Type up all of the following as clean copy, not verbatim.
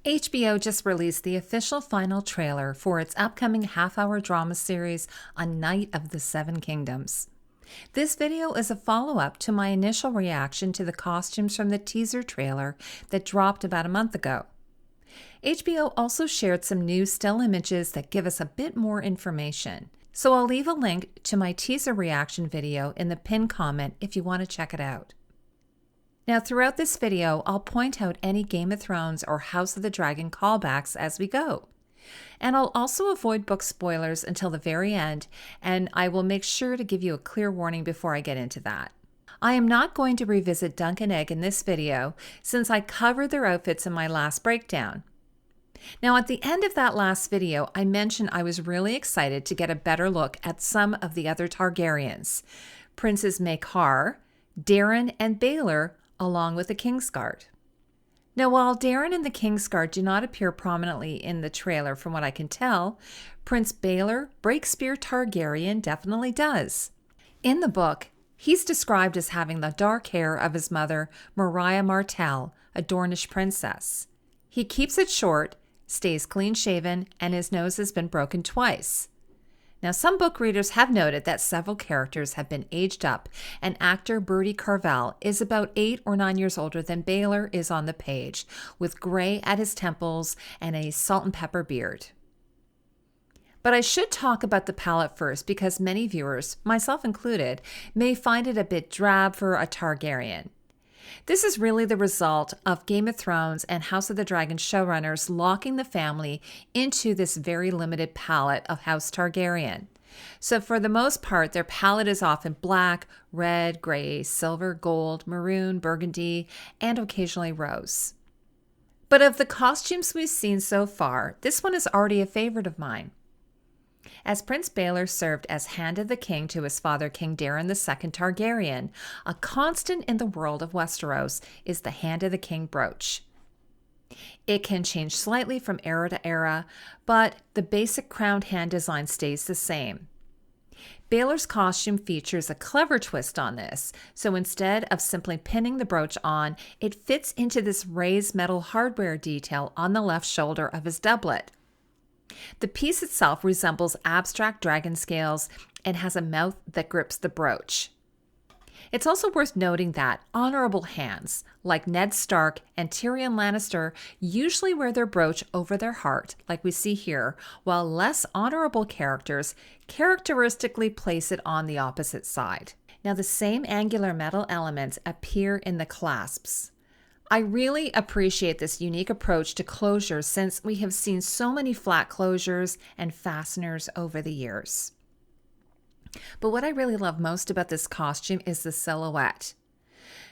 HBO just released the official final trailer for its upcoming half-hour drama series, A Knight of the Seven Kingdoms. This video is a follow-up to my initial reaction to the costumes from the teaser trailer that dropped about a month ago. HBO also shared some new still images that give us a bit more information, so I'll leave a link to my teaser reaction video in the pinned comment if you want to check it out. Now, throughout this video, I'll point out any Game of Thrones or House of the Dragon callbacks as we go. And I'll also avoid book spoilers until the very end, and I will make sure to give you a clear warning before I get into that. I am not going to revisit Dunk and Egg in this video, since I covered their outfits in my last breakdown. Now, at the end of that last video, I mentioned I was really excited to get a better look at some of the other Targaryens, Princes Maekar, Daeron, and Baelor, along with the Kingsguard. Now, while Daeron and the Kingsguard do not appear prominently in the trailer from what I can tell, Prince Baelor, Breakspear Targaryen, definitely does. In the book, he's described as having the dark hair of his mother, Maria Martell, a Dornish princess. He keeps it short, stays clean-shaven, and his nose has been broken twice. Now, some book readers have noted that several characters have been aged up, and actor Bertie Carvel is about 8 or 9 years older than Baelor is on the page, with gray at his temples and a salt and pepper beard. But I should talk about the palette first, because many viewers, myself included, may find it a bit drab for a Targaryen. This is really the result of Game of Thrones and House of the Dragon showrunners locking the family into this very limited palette of House Targaryen. So for the most part, their palette is often black, red, gray, silver, gold, maroon, burgundy, and occasionally rose. But of the costumes we've seen so far, this one is already a favorite of mine. As Prince Baelor served as Hand of the King to his father, King Daeron II Targaryen, a constant in the world of Westeros is the Hand of the King brooch. It can change slightly from era to era, but the basic crowned hand design stays the same. Baelor's costume features a clever twist on this, so instead of simply pinning the brooch on, it fits into this raised metal hardware detail on the left shoulder of his doublet. The piece itself resembles abstract dragon scales and has a mouth that grips the brooch. It's also worth noting that honorable hands, like Ned Stark and Tyrion Lannister, usually wear their brooch over their heart, like we see here, while less honorable characters characteristically place it on the opposite side. Now, the same angular metal elements appear in the clasps. I really appreciate this unique approach to closures, since we have seen so many flat closures and fasteners over the years. But what I really love most about this costume is the silhouette.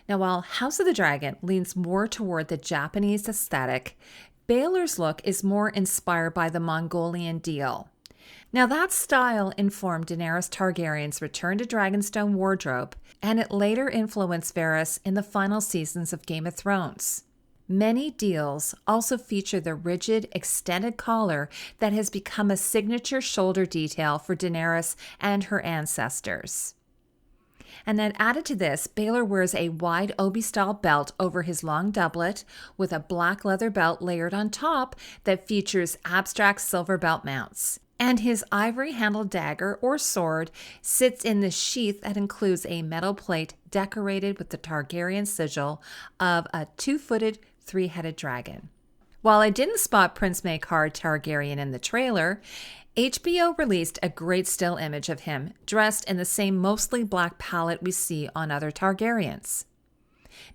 Now, while House of the Dragon leans more toward the Japanese aesthetic, Baelor's look is more inspired by the Mongolian Deel. Now, that style informed Daenerys Targaryen's return to Dragonstone wardrobe, and it later influenced Varys in the final seasons of Game of Thrones. Many Deels also feature the rigid, extended collar that has become a signature shoulder detail for Daenerys and her ancestors. And then added to this, Baelor wears a wide obi-style belt over his long doublet, with a black leather belt layered on top that features abstract silver belt mounts. And his ivory-handled dagger or sword sits in the sheath that includes a metal plate decorated with the Targaryen sigil of a 2-footed, 3-headed dragon. While I didn't spot Prince Maekar Targaryen in the trailer, HBO released a great still image of him, dressed in the same mostly black palette we see on other Targaryens.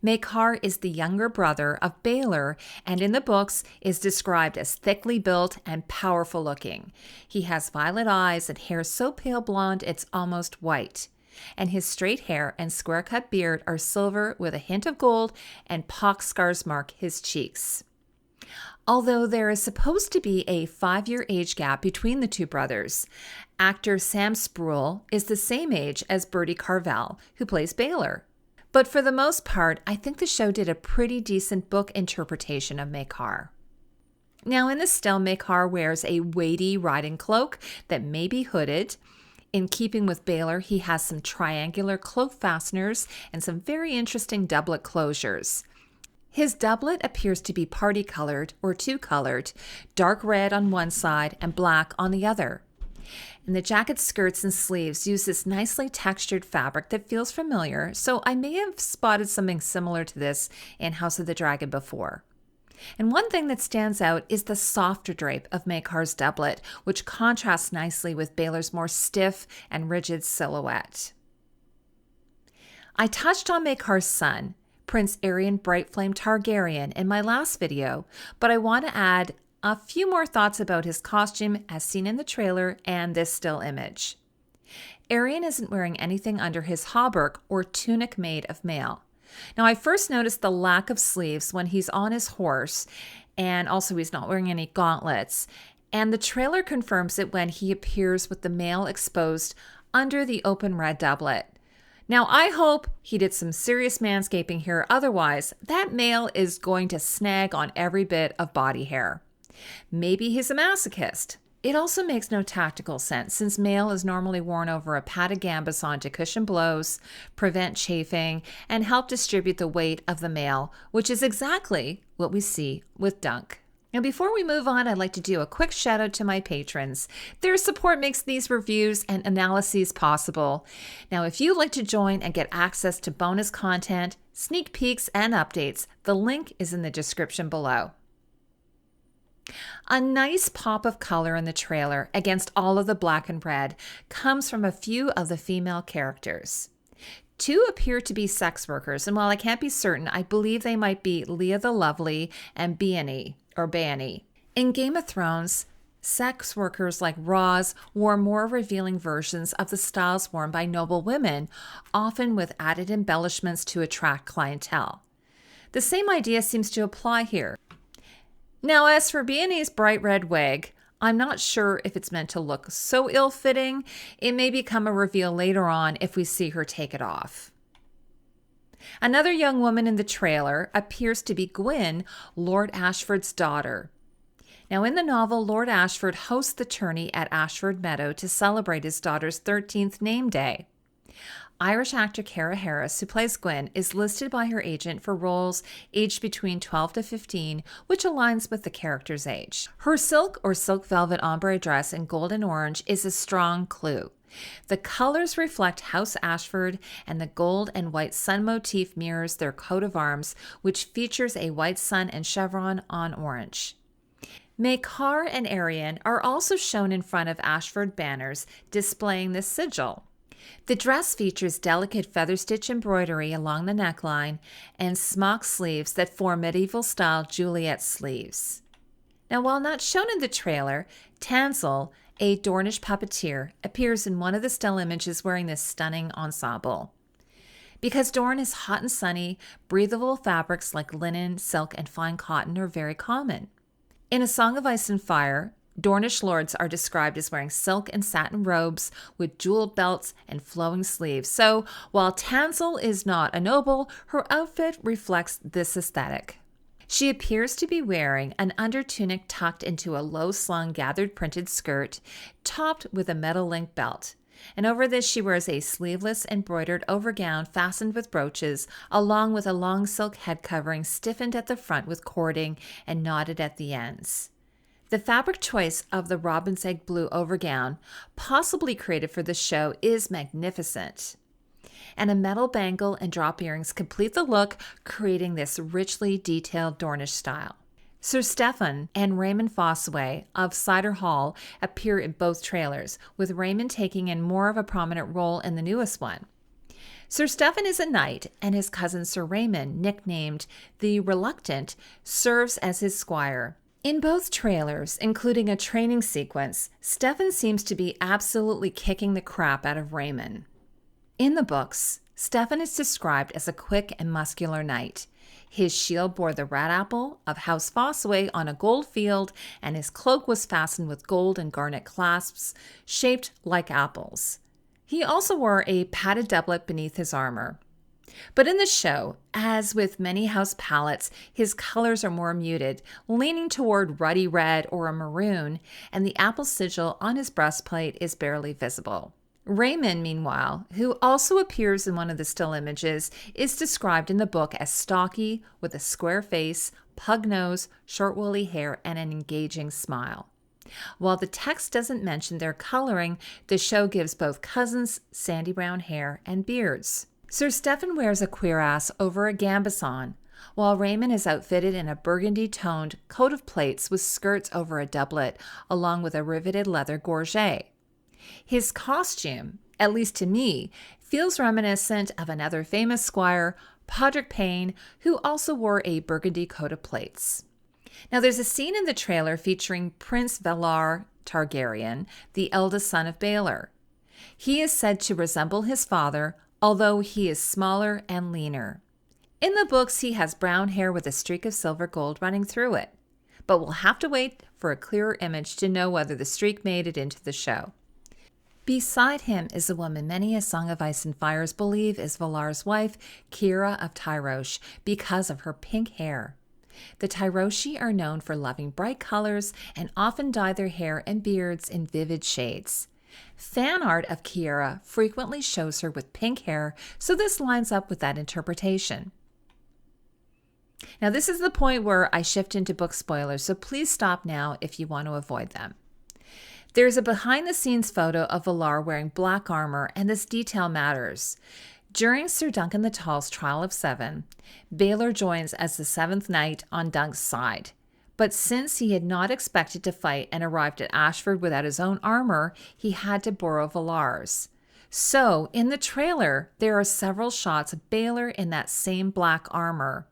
Maekar is the younger brother of Baelor, and in the books is described as thickly built and powerful looking. He has violet eyes and hair so pale blonde it's almost white. And his straight hair and square-cut beard are silver with a hint of gold, and pox scars mark his cheeks. Although there is supposed to be a 5-year age gap between the two brothers, actor Sam Spruill is the same age as Bertie Carvel, who plays Baelor. But for the most part, I think the show did a pretty decent book interpretation of Maekar. Now, in the still, Maekar wears a weighty riding cloak that may be hooded. In keeping with Baelor, he has some triangular cloak fasteners and some very interesting doublet closures. His doublet appears to be party-colored or two-colored, dark red on one side and black on the other. And the jacket's skirts and sleeves use this nicely textured fabric that feels familiar, so I may have spotted something similar to this in House of the Dragon before. And one thing that stands out is the softer drape of Maekar's doublet, which contrasts nicely with Baelor's more stiff and rigid silhouette. I touched on Maekar's son, Prince Aerion Brightflame Targaryen, in my last video, but I want to add a few more thoughts about his costume as seen in the trailer and this still image. Aerion isn't wearing anything under his hauberk or tunic made of mail. Now, I first noticed the lack of sleeves when he's on his horse, and also he's not wearing any gauntlets, and the trailer confirms it when he appears with the mail exposed under the open red doublet. Now, I hope he did some serious manscaping here, otherwise that mail is going to snag on every bit of body hair. Maybe he's a masochist. It also makes no tactical sense since mail is normally worn over a padded gambeson to cushion blows, prevent chafing, and help distribute the weight of the mail, which is exactly what we see with Dunk. Now, before we move on, I'd like to do a quick shout out to my patrons. Their support makes these reviews and analyses possible. Now, if you'd like to join and get access to bonus content, sneak peeks, and updates, the link is in the description below. A nice pop of color in the trailer against all of the black and red comes from a few of the female characters. Two appear to be sex workers, and while I can't be certain, I believe they might be Leah the Lovely and Beanie. In Game of Thrones, sex workers like Roz wore more revealing versions of the styles worn by noble women, often with added embellishments to attract clientele. The same idea seems to apply here. Now, as for Beanie's bright red wig, I'm not sure if it's meant to look so ill-fitting. It may become a reveal later on if we see her take it off. Another young woman in the trailer appears to be Gwyn, Lord Ashford's daughter. Now, in the novel, Lord Ashford hosts the tourney at Ashford Meadow to celebrate his daughter's 13th name day. Irish actor Kiara Harris, who plays Gwyn, is listed by her agent for roles aged between 12 to 15, which aligns with the character's age. Her silk or silk velvet ombre dress in gold and orange is a strong clue. The colors reflect House Ashford, and the gold and white sun motif mirrors their coat of arms, which features a white sun and chevron on orange. Maekar and Aerion are also shown in front of Ashford banners displaying the sigil. The dress features delicate feather stitch embroidery along the neckline and smock sleeves that form medieval-style Juliet sleeves. Now, while not shown in the trailer, Tansel, a Dornish puppeteer, appears in one of the still images wearing this stunning ensemble. Because Dorne is hot and sunny, breathable fabrics like linen, silk, and fine cotton are very common. In A Song of Ice and Fire, Dornish lords are described as wearing silk and satin robes with jeweled belts and flowing sleeves. So while Tansel is not a noble, her outfit reflects this aesthetic. She appears to be wearing an undertunic tucked into a low-slung gathered printed skirt, topped with a metal-linked belt. And over this, she wears a sleeveless embroidered overgown fastened with brooches, along with a long silk head covering stiffened at the front with cording and knotted at the ends. The fabric choice of the robin's egg blue overgown, possibly created for the show, is magnificent. And a metal bangle and drop earrings complete the look, creating this richly detailed Dornish style. Sir Stefan and Raymond Fossaway of Cider Hall appear in both trailers, with Raymond taking in more of a prominent role in the newest one. Sir Stefan is a knight, and his cousin Sir Raymond, nicknamed the Reluctant, serves as his squire. In both trailers, including a training sequence, Stefan seems to be absolutely kicking the crap out of Raymond. In the books, Stefan is described as a quick and muscular knight. His shield bore the rat apple of House Fossaway on a gold field, and his cloak was fastened with gold and garnet clasps shaped like apples. He also wore a padded doublet beneath his armor. But in the show, as with many house palettes, his colors are more muted, leaning toward ruddy red or a maroon, and the apple sigil on his breastplate is barely visible. Raymond, meanwhile, who also appears in one of the still images, is described in the book as stocky, with a square face, pug nose, short woolly hair, and an engaging smile. While the text doesn't mention their coloring, the show gives both cousins sandy brown hair and beards. Sir Stephen wears a cuirass over a gambeson, while Raymond is outfitted in a burgundy-toned coat of plates with skirts over a doublet, along with a riveted leather gorget. His costume, at least to me, feels reminiscent of another famous squire, Podrick Payne, who also wore a burgundy coat of plates. Now, there's a scene in the trailer featuring Prince Valarr Targaryen, the eldest son of Baelor. He is said to resemble his father, although he is smaller and leaner. In the books, he has brown hair with a streak of silver gold running through it, but we'll have to wait for a clearer image to know whether the streak made it into the show. Beside him is a woman many a Song of Ice and Fires believe is Valar's wife, Kiara of Tyrosh, because of her pink hair. The Tyroshi are known for loving bright colors and often dye their hair and beards in vivid shades. Fan art of Kiara frequently shows her with pink hair, so this lines up with that interpretation. Now, this is the point where I shift into book spoilers, so please stop now if you want to avoid them. There's a behind-the-scenes photo of Valarr wearing black armor, and this detail matters. During Sir Duncan the Tall's trial of 7, Baelor joins as the 7th knight on Dunk's side. But since he had not expected to fight and arrived at Ashford without his own armor, he had to borrow Valar's. So, in the trailer, there are several shots of Baelor in that same black armor.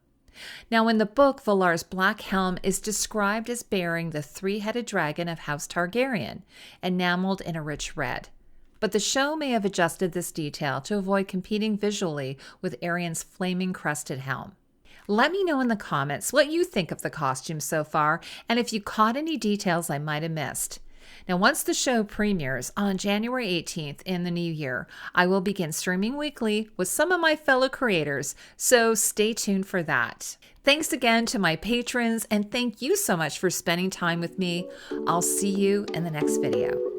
Now, in the book, Valar's black helm is described as bearing the 3-headed dragon of House Targaryen, enameled in a rich red. But the show may have adjusted this detail to avoid competing visually with Aerian's flaming crested helm. Let me know in the comments what you think of the costume so far, and if you caught any details I might have missed. Now, once the show premieres on January 18th in the new year, I will begin streaming weekly with some of my fellow creators, so stay tuned for that. Thanks again to my patrons, and thank you so much for spending time with me. I'll see you in the next video.